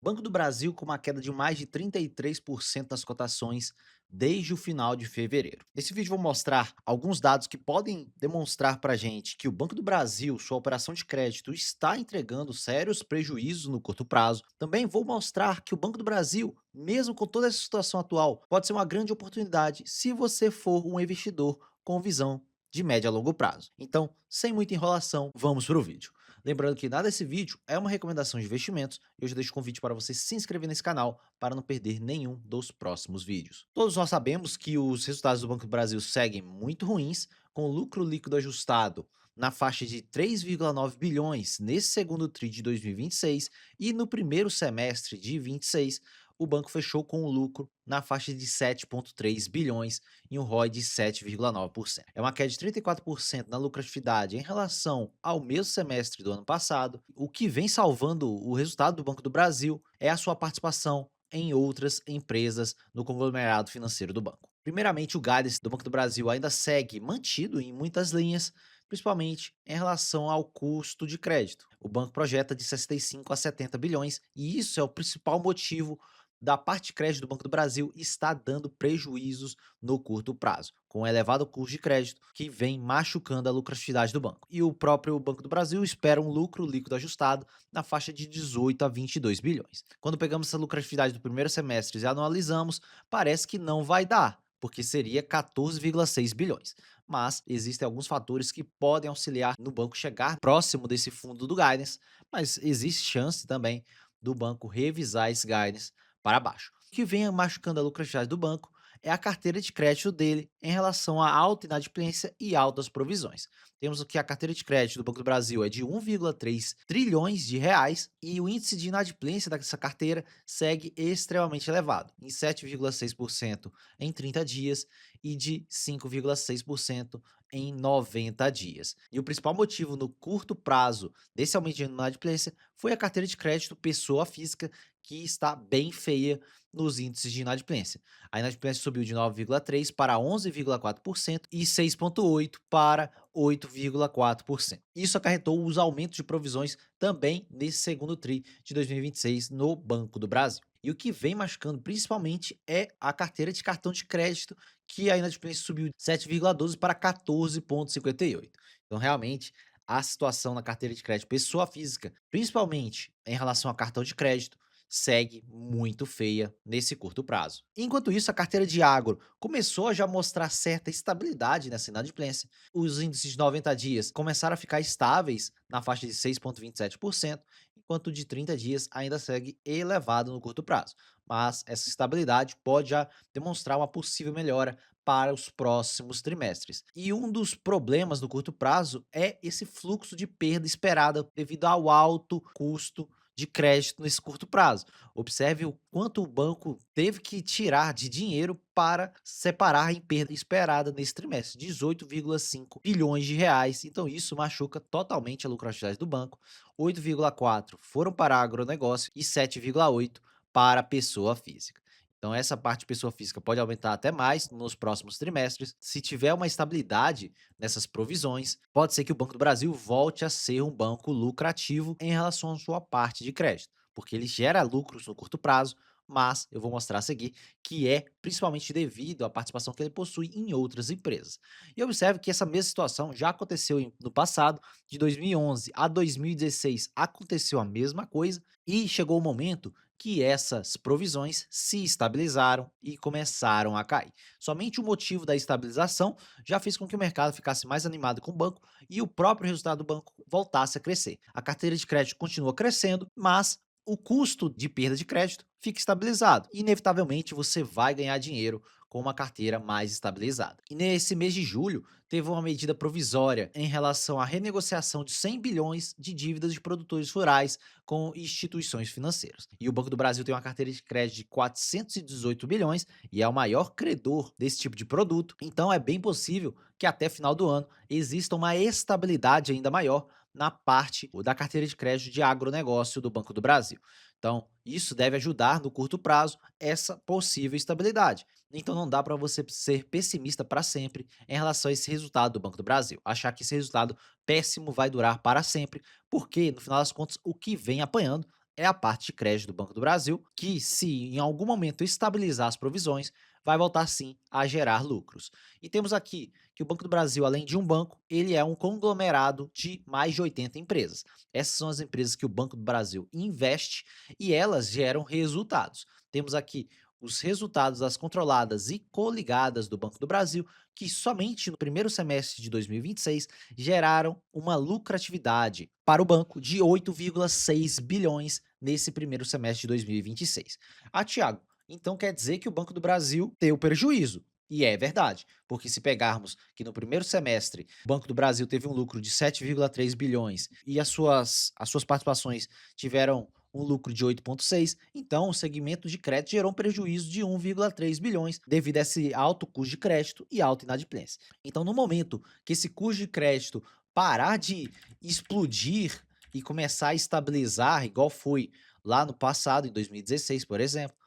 Banco do Brasil com uma queda de mais de 33% nas cotações desde o final de fevereiro. Nesse vídeo vou mostrar alguns dados que podem demonstrar para a gente que o Banco do Brasil, sua operação de crédito, está entregando sérios prejuízos no curto prazo. Também vou mostrar que o Banco do Brasil, mesmo com toda essa situação atual, pode ser uma grande oportunidade se você for um investidor com visão de médio a longo prazo. Então, sem muita enrolação, vamos para o vídeo. Lembrando que nada desse vídeo é uma recomendação de investimentos e eu já deixo o convite para você se inscrever nesse canal para não perder nenhum dos próximos vídeos. Todos nós sabemos que os resultados do Banco do Brasil seguem muito ruins, com lucro líquido ajustado na faixa de 3,9 bilhões nesse segundo tri de 2026 e no primeiro semestre de 26 o banco fechou com um lucro na faixa de 7,3 bilhões e um ROI de 7,9%. É uma queda de 34% na lucratividade em relação ao mesmo semestre do ano passado. O que vem salvando o resultado do Banco do Brasil é a sua participação em outras empresas no conglomerado financeiro do banco. Primeiramente, o guidance do Banco do Brasil ainda segue mantido em muitas linhas, principalmente em relação ao custo de crédito. O banco projeta de 65 a 70 bilhões e isso é o principal motivo da parte de crédito do Banco do Brasil está dando prejuízos no curto prazo, com elevado custo de crédito que vem machucando a lucratividade do banco. E o próprio Banco do Brasil espera um lucro líquido ajustado na faixa de 18 a 22 bilhões. Quando pegamos essa lucratividade do primeiro semestre e analisamos, parece que não vai dar, porque seria 14,6 bilhões. Mas existem alguns fatores que podem auxiliar no banco chegar próximo desse fundo do guidance, mas existe chance também do banco revisar esse guidance para baixo. O que vem machucando a lucratividade do banco é a carteira de crédito dele em relação à alta inadimplência e altas provisões. Temos aqui a carteira de crédito do Banco do Brasil é de 1,3 trilhões de reais e o índice de inadimplência dessa carteira segue extremamente elevado, em 7,6% em 30 dias e de 5,6% em 90 dias. E o principal motivo no curto prazo desse aumento de inadimplência foi a carteira de crédito pessoa física, que está bem feia nos índices de inadimplência. A inadimplência subiu de 9,3% para 11,4% e 6,8% para 8,4%. Isso acarretou os aumentos de provisões também nesse segundo TRI de 2026 no Banco do Brasil. E o que vem machucando principalmente é a carteira de cartão de crédito, que a inadimplência subiu de 7,12 para 14,58. Então, realmente, a situação na carteira de crédito pessoa física, principalmente em relação a cartão de crédito, segue muito feia nesse curto prazo. Enquanto isso, a carteira de agro começou a já mostrar certa estabilidade nessa inadimplência. Os índices de 90 dias começaram a ficar estáveis na faixa de 6,27%, enquanto o de 30 dias ainda segue elevado no curto prazo. Mas essa estabilidade pode já demonstrar uma possível melhora para os próximos trimestres. E um dos problemas no curto prazo é esse fluxo de perda esperada devido ao alto custo de crédito nesse curto prazo. Observe o quanto o banco teve que tirar de dinheiro para separar em perda esperada nesse trimestre, 18,5 bilhões de reais. Então isso machuca totalmente a lucratividade do banco. 8,4 foram para agronegócio e 7,8 para a pessoa física. Então essa parte de pessoa física pode aumentar até mais nos próximos trimestres. Se tiver uma estabilidade nessas provisões, pode ser que o Banco do Brasil volte a ser um banco lucrativo em relação à sua parte de crédito, porque ele gera lucros no curto prazo, mas eu vou mostrar a seguir que é principalmente devido à participação que ele possui em outras empresas. E observe que essa mesma situação já aconteceu no passado, de 2011 a 2016 aconteceu a mesma coisa e chegou o momento que essas provisões se estabilizaram e começaram a cair. Somente o motivo da estabilização já fez com que o mercado ficasse mais animado com o banco e o próprio resultado do banco voltasse a crescer. A carteira de crédito continua crescendo, mas o custo de perda de crédito fica estabilizado. Inevitavelmente você vai ganhar dinheiro com uma carteira mais estabilizada. E nesse mês de julho, teve uma medida provisória em relação à renegociação de 100 bilhões de dívidas de produtores rurais com instituições financeiras. E o Banco do Brasil tem uma carteira de crédito de 418 bilhões e é o maior credor desse tipo de produto. Então é bem possível que até final do ano exista uma estabilidade ainda maior na parte da carteira de crédito de agronegócio do Banco do Brasil. Então, isso deve ajudar no curto prazo essa possível estabilidade. Então, não dá para você ser pessimista para sempre em relação a esse resultado do Banco do Brasil. Achar que esse resultado péssimo vai durar para sempre, porque, no final das contas, o que vem apanhando é a parte de crédito do Banco do Brasil, que se em algum momento estabilizar as provisões, vai voltar sim a gerar lucros. E temos aqui que o Banco do Brasil, além de um banco, ele é um conglomerado de mais de 80 empresas. Essas são as empresas que o Banco do Brasil investe e elas geram resultados. Temos aqui os resultados das controladas e coligadas do Banco do Brasil, que somente no primeiro semestre de 2026 geraram uma lucratividade para o banco de 8,6 bilhões nesse primeiro semestre de 2026. Ah, Tiago, então quer dizer que o Banco do Brasil teve prejuízo. E é verdade, porque se pegarmos que no primeiro semestre o Banco do Brasil teve um lucro de 7,3 bilhões e as suas participações tiveram um lucro de 8,6, então o segmento de crédito gerou um prejuízo de 1,3 bilhões devido a esse alto custo de crédito e alta inadimplência. Então, no momento que esse custo de crédito parar de explodir e começar a estabilizar, igual foi lá no passado, em 2016, por exemplo,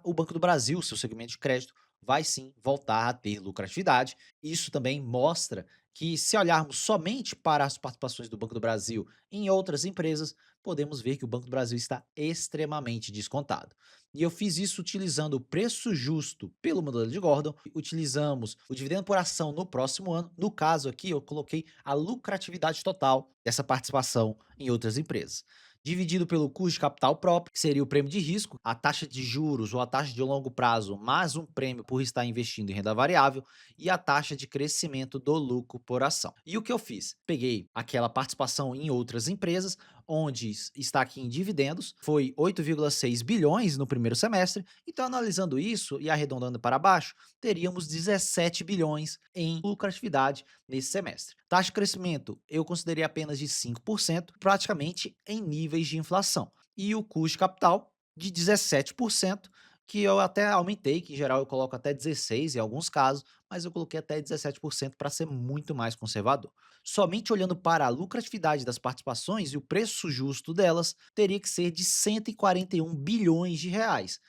o Banco do Brasil, seu segmento de crédito, vai sim voltar a ter lucratividade. Isso também mostra que, se olharmos somente para as participações do Banco do Brasil em outras empresas, podemos ver que o Banco do Brasil está extremamente descontado. E eu fiz isso utilizando o preço justo pelo modelo de Gordon, utilizamos o dividendo por ação no próximo ano. No caso aqui, eu coloquei a lucratividade total dessa participação em outras empresas. Dividido pelo custo de capital próprio, que seria o prêmio de risco, a taxa de juros ou a taxa de longo prazo, mais um prêmio por estar investindo em renda variável, e a taxa de crescimento do lucro por ação. E o que eu fiz? Peguei aquela participação em outras empresas, onde está aqui em dividendos, foi 8,6 bilhões no primeiro semestre. Então, analisando isso e arredondando para baixo, teríamos 17 bilhões em lucratividade nesse semestre. Taxa de crescimento eu considerei apenas de 5%, praticamente em níveis de inflação. E o custo de capital de 17%, que eu até aumentei, que em geral eu coloco até 16 em alguns casos, mas eu coloquei até 17% para ser muito mais conservador. Somente olhando para a lucratividade das participações e o preço justo delas, teria que ser de 141 bilhões de reais.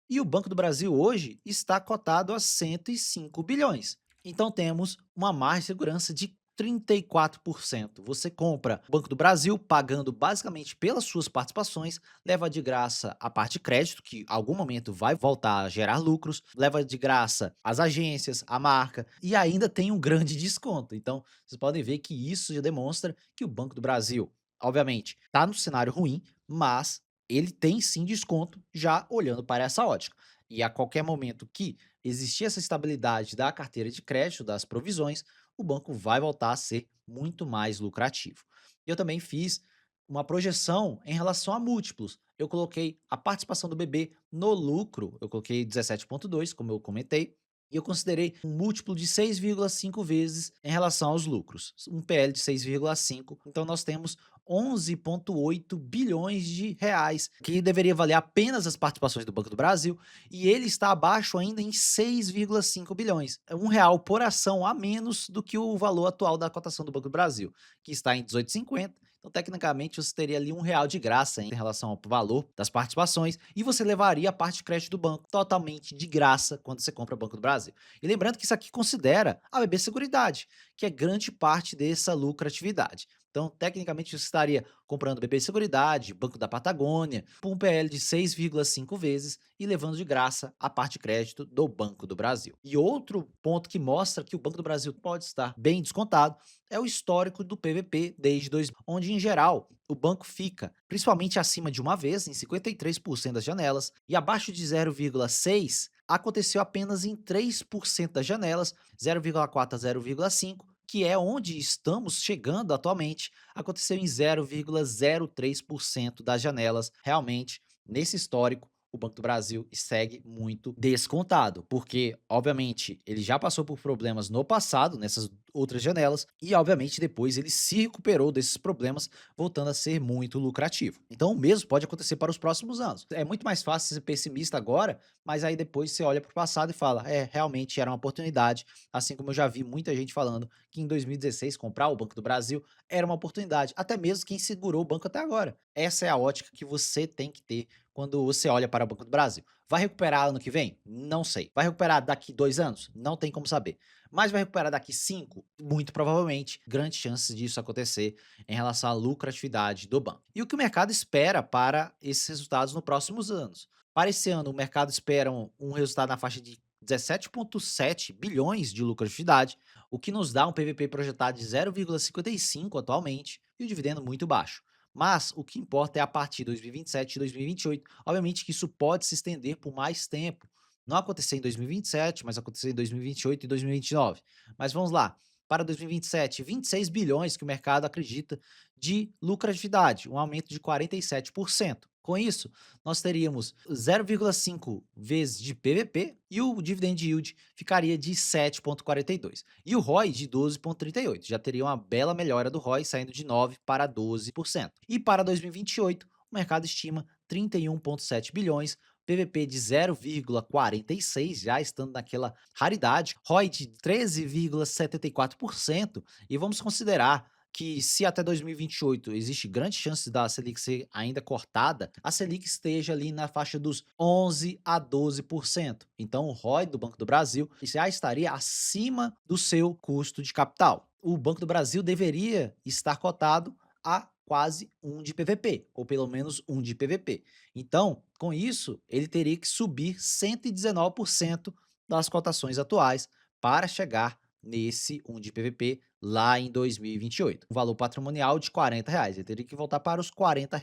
E o Banco do Brasil hoje está cotado a 105 bilhões. Então temos uma margem de segurança de 34%. Você compra o Banco do Brasil pagando basicamente pelas suas participações, leva de graça a parte de crédito, que em algum momento vai voltar a gerar lucros, leva de graça as agências, a marca e ainda tem um grande desconto. Então vocês podem ver que isso já demonstra que o Banco do Brasil, obviamente, está no cenário ruim, mas ele tem sim desconto, já olhando para essa ótica. E a qualquer momento que existir essa estabilidade da carteira de crédito, das provisões, o banco vai voltar a ser muito mais lucrativo. Eu também fiz uma projeção em relação a múltiplos. Eu coloquei a participação do BB no lucro, eu coloquei 17,2, como eu comentei, e eu considerei um múltiplo de 6,5 vezes em relação aos lucros, um PL de 6,5. Então nós temos 11,8 bilhões de reais, que deveria valer apenas as participações do Banco do Brasil, e ele está abaixo ainda em 6,5 bilhões. É R$ 1 por ação a menos do que o valor atual da cotação do Banco do Brasil, que está em 18,50. Então, tecnicamente, você teria ali R$ 1 de graça em relação ao valor das participações e você levaria a parte de crédito do banco totalmente de graça quando você compra o Banco do Brasil. E lembrando que isso aqui considera a BB Seguridade, que é grande parte dessa lucratividade. Então, tecnicamente, você estaria comprando BB Seguridade, Banco da Patagônia, por um PL de 6,5 vezes e levando de graça a parte de crédito do Banco do Brasil. E outro ponto que mostra que o Banco do Brasil pode estar bem descontado é o histórico do PVP desde 2000, onde, em geral, o banco fica principalmente acima de uma vez, em 53% das janelas, e abaixo de 0,6 aconteceu apenas em 3% das janelas, 0,4 a 0,5, que é onde estamos chegando atualmente, aconteceu em 0,03% das janelas. Realmente, nesse histórico, o Banco do Brasil segue muito descontado, porque, obviamente, ele já passou por problemas no passado, nessas outras janelas, e, obviamente, depois ele se recuperou desses problemas, voltando a ser muito lucrativo. Então, o mesmo pode acontecer para os próximos anos. É muito mais fácil ser pessimista agora, mas aí depois você olha para o passado e fala: é, realmente era uma oportunidade, assim como eu já vi muita gente falando que em 2016 comprar o Banco do Brasil era uma oportunidade, até mesmo quem segurou o banco até agora. Essa é a ótica que você tem que ter quando você olha para o Banco do Brasil. Vai recuperar ano que vem? Não sei. Vai recuperar daqui 2 anos? Não tem como saber. Mas vai recuperar daqui 5? Muito provavelmente, grandes chances disso acontecer em relação à lucratividade do banco. E o que o mercado espera para esses resultados nos próximos anos? Para esse ano, o mercado espera um resultado na faixa de 17,7 bilhões de lucratividade, o que nos dá um PVP projetado de 0,55 atualmente e o dividendo muito baixo. Mas o que importa é a partir de 2027 e 2028. Obviamente que isso pode se estender por mais tempo. Não acontecer em 2027, mas acontecer em 2028 e 2029. Mas vamos lá. Para 2027, 26 bilhões que o mercado acredita de lucratividade, um aumento de 47%. Com isso, nós teríamos 0,5 vezes de PVP e o dividend yield ficaria de 7,42. E o ROI de 12,38. Já teria uma bela melhora do ROI, saindo de 9% para 12%. E para 2028, o mercado estima 31,7 bilhões, PVP de 0,46, já estando naquela raridade, ROI de 13,74%. E vamos considerar que se até 2028 existe grande chance da Selic ser ainda cortada, a Selic esteja ali na faixa dos 11 a 12%. Então o ROI do Banco do Brasil já estaria acima do seu custo de capital. O Banco do Brasil deveria estar cotado a quase 1 de PVP, ou pelo menos 1 de PVP. Então, com isso, ele teria que subir 119% das cotações atuais para chegar nesse 1 de PVP lá em 2028. Um valor patrimonial de R$ 40. Ele teria que voltar para os R$ 40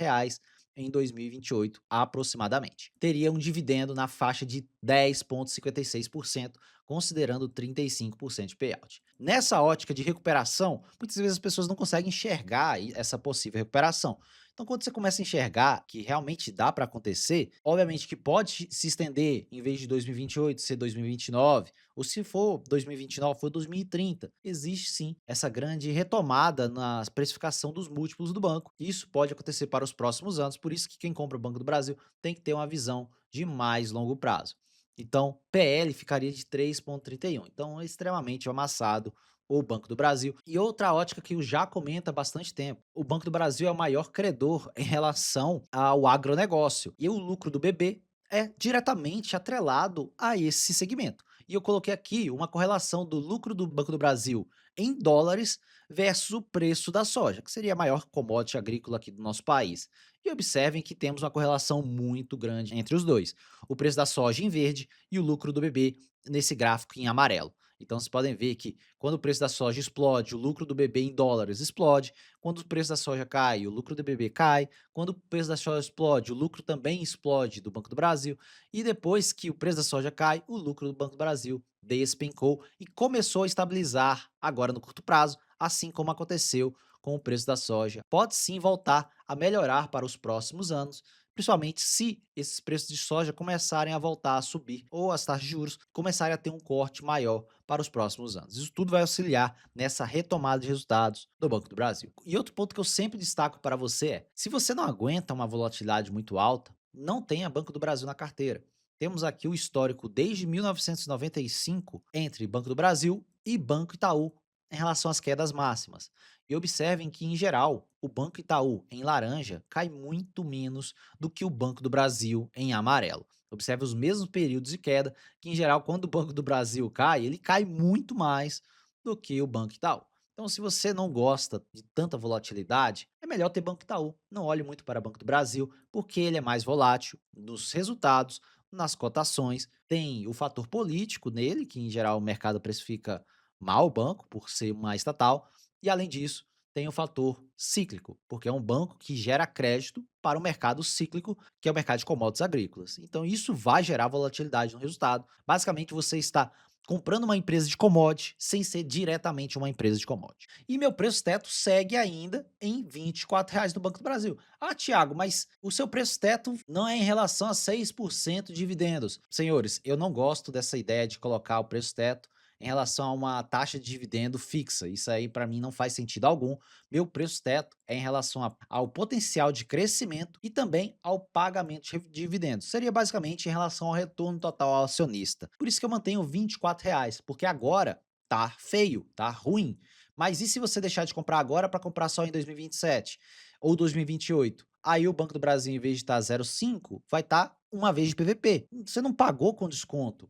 em 2028, aproximadamente. Teria um dividendo na faixa de 10,56%, considerando 35% de payout. Nessa ótica de recuperação, muitas vezes as pessoas não conseguem enxergar essa possível recuperação. Então, quando você começa a enxergar que realmente dá para acontecer, obviamente que pode se estender, em vez de 2028 ser 2029, ou se for 2029, for 2030. Existe sim essa grande retomada na precificação dos múltiplos do banco. Isso pode acontecer para os próximos anos, por isso que quem compra o Banco do Brasil tem que ter uma visão de mais longo prazo. Então, PL ficaria de 3,31. Então, é extremamente amassado o Banco do Brasil. E outra ótica que eu já comento há bastante tempo: o Banco do Brasil é o maior credor em relação ao agronegócio. E o lucro do BB é diretamente atrelado a esse segmento. E eu coloquei aqui uma correlação do lucro do Banco do Brasil em dólares versus o preço da soja, que seria a maior commodity agrícola aqui do nosso país. E observem que temos uma correlação muito grande entre os dois. O preço da soja em verde e o lucro do BB nesse gráfico em amarelo. Então vocês podem ver que quando o preço da soja explode, o lucro do BB em dólares explode. Quando o preço da soja cai, o lucro do BB cai. Quando o preço da soja explode, o lucro também explode do Banco do Brasil. E depois que o preço da soja cai, o lucro do Banco do Brasil despencou e começou a estabilizar agora no curto prazo, assim como aconteceu com o preço da soja. Pode sim voltar a melhorar para os próximos anos, principalmente se esses preços de soja começarem a voltar a subir ou as taxas de juros começarem a ter um corte maior para os próximos anos. Isso tudo vai auxiliar nessa retomada de resultados do Banco do Brasil. E outro ponto que eu sempre destaco para você é: se você não aguenta uma volatilidade muito alta, não tenha Banco do Brasil na carteira. Temos aqui o histórico desde 1995 entre Banco do Brasil e Banco Itaú em relação às quedas máximas. E observem que, em geral, o Banco Itaú em laranja cai muito menos do que o Banco do Brasil em amarelo. Observe os mesmos períodos de queda, que em geral, quando o Banco do Brasil cai, ele cai muito mais do que o Banco Itaú. Então, se você não gosta de tanta volatilidade, é melhor ter Banco Itaú. Não olhe muito para o Banco do Brasil, porque ele é mais volátil nos resultados, nas cotações. Tem o fator político nele, que em geral o mercado precifica mal o banco, por ser uma estatal. E além disso, tem o fator cíclico, porque é um banco que gera crédito para o mercado cíclico, que é o mercado de commodities agrícolas. Então, isso vai gerar volatilidade no resultado. Basicamente, você está comprando uma empresa de commodity sem ser diretamente uma empresa de commodity. E meu preço teto segue ainda em R$ 24 no Banco do Brasil. Ah, Tiago, mas o seu preço teto não é em relação a 6% de dividendos. Senhores, eu não gosto dessa ideia de colocar o preço teto em relação a uma taxa de dividendo fixa. Isso aí para mim não faz sentido algum. Meu preço teto é em relação ao potencial de crescimento e também ao pagamento de dividendos. Seria basicamente em relação ao retorno total ao acionista. Por isso que eu mantenho R$ 24, porque agora tá feio, tá ruim. Mas e se você deixar de comprar agora para comprar só em 2027 ou 2028? Aí o Banco do Brasil, em vez de estar 0,5, vai estar uma vez de PVP. Você não pagou com desconto,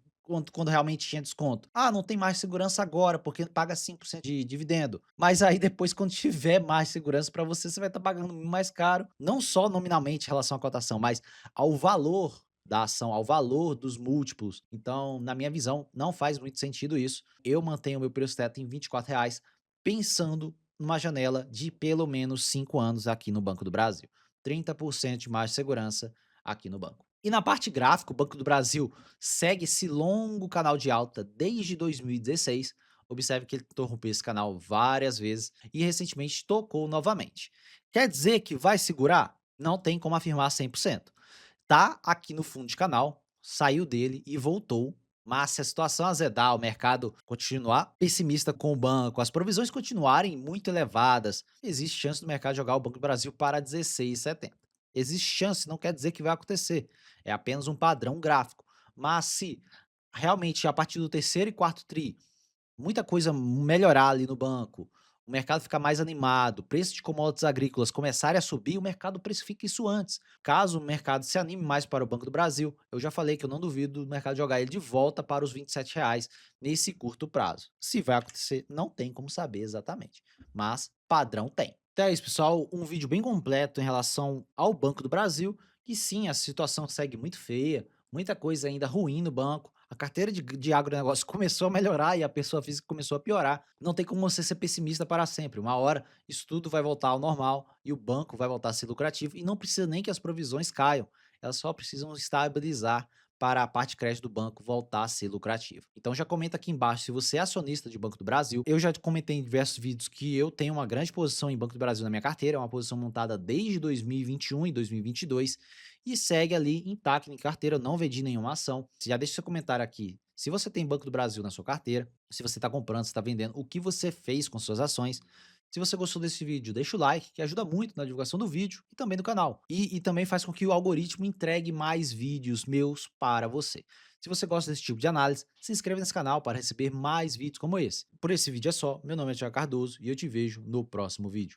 quando realmente tinha desconto. Ah, não tem mais segurança agora, porque paga 5% de dividendo. Mas aí depois, quando tiver mais segurança para você, você vai estar pagando mais caro, não só nominalmente em relação à cotação, mas ao valor da ação, ao valor dos múltiplos. Então, na minha visão, não faz muito sentido isso. Eu mantenho o meu preço teto em R$ 24, pensando numa janela de pelo menos 5 anos aqui no Banco do Brasil. 30% de mais segurança aqui no banco. E na parte gráfica, o Banco do Brasil segue esse longo canal de alta desde 2016. Observe que ele tentou romper esse canal várias vezes e recentemente tocou novamente. Quer dizer que vai segurar? Não tem como afirmar 100%. Tá aqui no fundo de canal, saiu dele e voltou. Mas se a situação azedar, o mercado continuar pessimista com o banco, as provisões continuarem muito elevadas, existe chance do mercado jogar o Banco do Brasil para 16,70. Existe chance, não quer dizer que vai acontecer. É apenas um padrão gráfico. Mas se realmente a partir do terceiro e quarto tri muita coisa melhorar ali no banco, o mercado ficar mais animado, preço de commodities agrícolas começarem a subir, o mercado precifica isso antes. Caso o mercado se anime mais para o Banco do Brasil, eu já falei que eu não duvido do mercado jogar ele de volta para os R$ 27 nesse curto prazo. Se vai acontecer, não tem como saber exatamente, mas padrão tem. Então é isso, pessoal, um vídeo bem completo em relação ao Banco do Brasil, que sim, a situação segue muito feia, muita coisa ainda ruim no banco, a carteira de agronegócio começou a melhorar e a pessoa física começou a piorar. Não tem como você ser pessimista para sempre. Uma hora isso tudo vai voltar ao normal e o banco vai voltar a ser lucrativo e não precisa nem que as provisões caiam. Elas só precisam estabilizar para a parte de crédito do banco voltar a ser lucrativa. Então já comenta aqui embaixo se você é acionista de Banco do Brasil. Eu já comentei em diversos vídeos que eu tenho uma grande posição em Banco do Brasil na minha carteira, é uma posição montada desde 2021 e 2022 e segue ali intacto em carteira, eu não vendi nenhuma ação. Já deixa seu comentário aqui. Se você tem Banco do Brasil na sua carteira, se você está comprando, se está vendendo, o que você fez com suas ações. Se você gostou desse vídeo, deixa o like, que ajuda muito na divulgação do vídeo e também do canal. E também faz com que o algoritmo entregue mais vídeos meus para você. Se você gosta desse tipo de análise, se inscreva nesse canal para receber mais vídeos como esse. Por esse vídeo é só, meu nome é Thiago Cardoso e eu te vejo no próximo vídeo.